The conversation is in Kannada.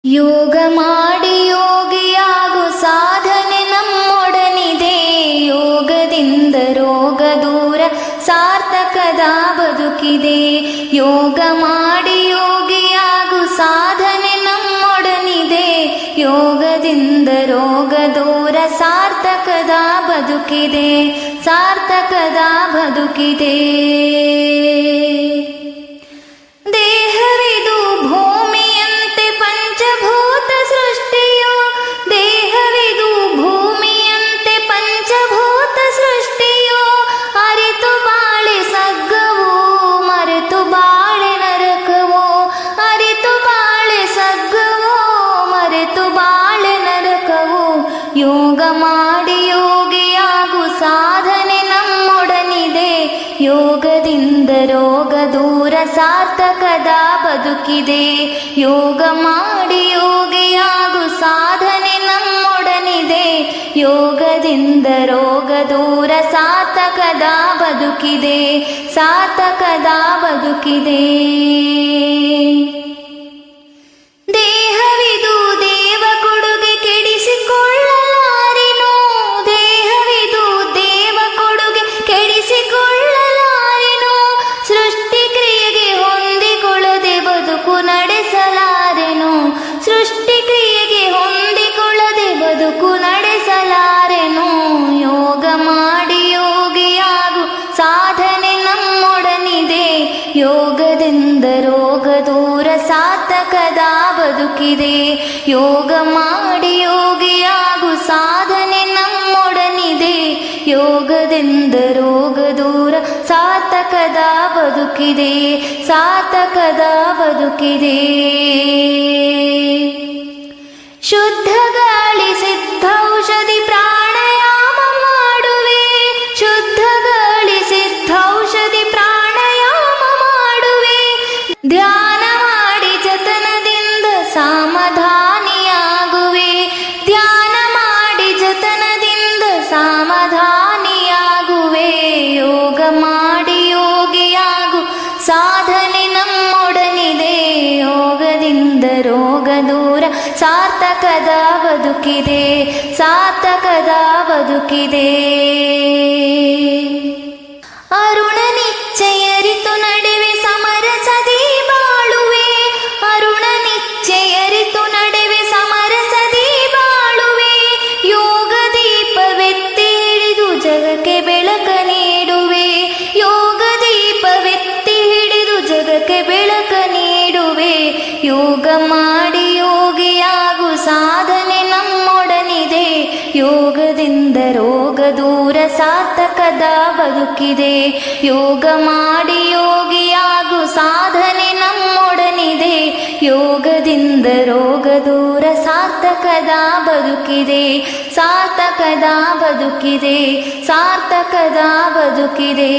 ಯೋಗ ಮಾಡಿ ಯೋಗಿಯಾಗು ಸಾಧನೆ ನಮ್ಮೊಡನಿದೆ. ಯೋಗದಿಂದ ರೋಗ ದೂರ ಸಾರ್ಥಕದ ಬದುಕಿದೆ. ಯೋಗ ಮಾಡಿ ಯೋಗಿಯಾಗು ಸಾಧನೆ ನಮ್ಮೊಡನಿದೆ. ಯೋಗದಿಂದ ರೋಗ ದೂರ ಸಾರ್ಥಕದ ಬದುಕಿದೆ. ಸಾರ್ಥಕದ ಬದುಕಿದೆ. ದೇಹವಿದು ಭೂಮಿಯಂತೆ ಪಂಚಭೂತ ಸೃಷ್ಟಿಯೋ. ದೇಹವಿದು ಭೂಮಿಯಂತೆ ಪಂಚಭೂತ ಸೃಷ್ಟಿಯೋ. ಅರಿತು ಬಾಳೆ ಸಗ್ಗವೋ ಮರೆತು ಬಾಳೆ ನರಕವೋ. ಅರಿತು ಬಾಳೆ ಸಗ್ಗವೋ ಮರೆತು ಬಾಳೆ ನರಕವೋ. ಯೋಗ ಮಾಡಿ ಯೋಗಿಯಾಗು ಸಾಧನೆ ನಮ್ಮೊಡನಿದೆ. ಯೋಗದಿಂದ ರೋಗ ದೂರ ಸಾರ್ಥಕದ ಬದುಕಿದೆ. ಯೋಗ ಮಾಡಿ ಯೋಗಿಯಾಗು ಸಾಧನೆ ನಮ್ಮೊಡನಿದೆ. ಯೋಗದಿಂದ ರೋಗ ದೂರ ಸಾರ್ಥಕದ ಬದುಕಿದೆ. ಸಾರ್ಥಕದ ಬದುಕಿದೆ. ದೇಹವಿದು ದೇವ ಕೊಡುಗೆ ಕೆಡಿಸಿಕೊಳ್ಳಲಾರೆನು. ದೇಹವಿದು ದೇವ ಕೊಡುಗೆ ಕೆಡಿಸಿಕೊಳ್ಳಲಾರೆನು. ಸೃಷ್ಟಿ ಕ್ರಿಯೆಗೆ ಹೊಂದಿಕೊಳ್ಳದೆ ಬದುಕು ನಡೆಸಲಾರೆನು. ಸೃಷ್ಟಿ ಕ್ರಿಯೆಗೆ ಹೊಂದಿಕೊಳ್ಳದೆ ಬದುಕು ನಡೆಸಲಾರೆನು. ಯೋಗ ಮಾಡಿ ಯೋಗಿಯಾಗು ಸಾಧನೆ ನಮ್ಮೊಡನಿದೆ. ಯೋಗದಿಂದ ರೋಗ ದೂರ ಸಾರ್ಥಕದ ಬದುಕಿದೆ. ಯೋಗ ಮಾಡಿ ಯೋಗಿಯಾಗು ಸಾಧನೆ ನಮ್ಮೊಡನಿದೆ. ಯೋಗದಿಂದ ರೋಗ ದೂರ ಸಾರ್ಥಕದ ಬದುಕಿದೆ. ಸಾರ್ಥಕದ ಬದುಕಿದೆ. ಶುದ್ಧ ಗಾಳಿ ಸಿದ್ಧ ಔಷಧಿ ಪ್ರಾಣಾಯಾಮ ಮಾಡುವೆ. ಶುದ್ಧ ಗಾಳಿ ಸಿದ್ಧ ಔಷಧಿ ಪ್ರಾಣಾಯಾಮ ಮಾಡುವೆ. ಧ್ಯಾನ ಮಾಡಿ ಜತನದಿಂದ ಸಮಾಧಾನಿಯಾಗುವೆ. ಧ್ಯಾನ ಮಾಡಿ ಜತನದಿಂದ ಸಮಾಧಾನಿಯಾಗುವೆ. ಯೋಗ ಮಾಡಿ ಯೋಗಿಯಾಗು ಸಾಧನೆ ನಮ್ಮೊಡನಿದೆ. ಯೋಗದಿಂದ ರೋಗ ದೂರ ಸಾರ್ಥಕದ ಬದುಕಿದೆ. ಸಾರ್ಥಕದ ಬದುಕಿದೆ. ಅರುಣ ನಿಶ್ಚಯರಿತು ನಡೆವೆ ಸಮರಸದಿ ಬಾಳುವೆ. ಅರುಣ ನಿಶ್ಚಯರಿತು ನಡೆವೆ ಸಮರಸದಿ ಬಾಳುವೆ. ಯೋಗ ದೀಪವೆತ್ತಿ ಹಿಡಿದು ಜಗಕ್ಕೆ ಬೆಳಕ ನೀಡುವೆ. ಯೋಗ ದೀಪವೆತ್ತಿ ಹಿಡಿದು ಜಗಕ್ಕೆ ಬೆಳಕ ನೀಡುವೆ. ಯೋಗ ಮಾಡಿ ಯೋಗಿಯಾಗು ಸಾಧನೆ ನಮ್ಮೊಡನಿದೆ. ಯೋಗದಿಂದ ರೋಗ ದೂರ ಸಾರ್ಥಕದ ಬದುಕಿದೆ. ಯೋಗ ಮಾಡಿ ಯೋಗಿಯಾಗು ಸಾಧನೆ ನಮ್ಮೊಡನಿದೆ. ಯೋಗದಿಂದ ರೋಗ ದೂರ ಸಾರ್ಥಕದ ಬದುಕಿದೆ. ಸಾರ್ಥಕದ ಬದುಕಿದೆ. ಸಾರ್ಥಕದ ಬದುಕಿದೆ.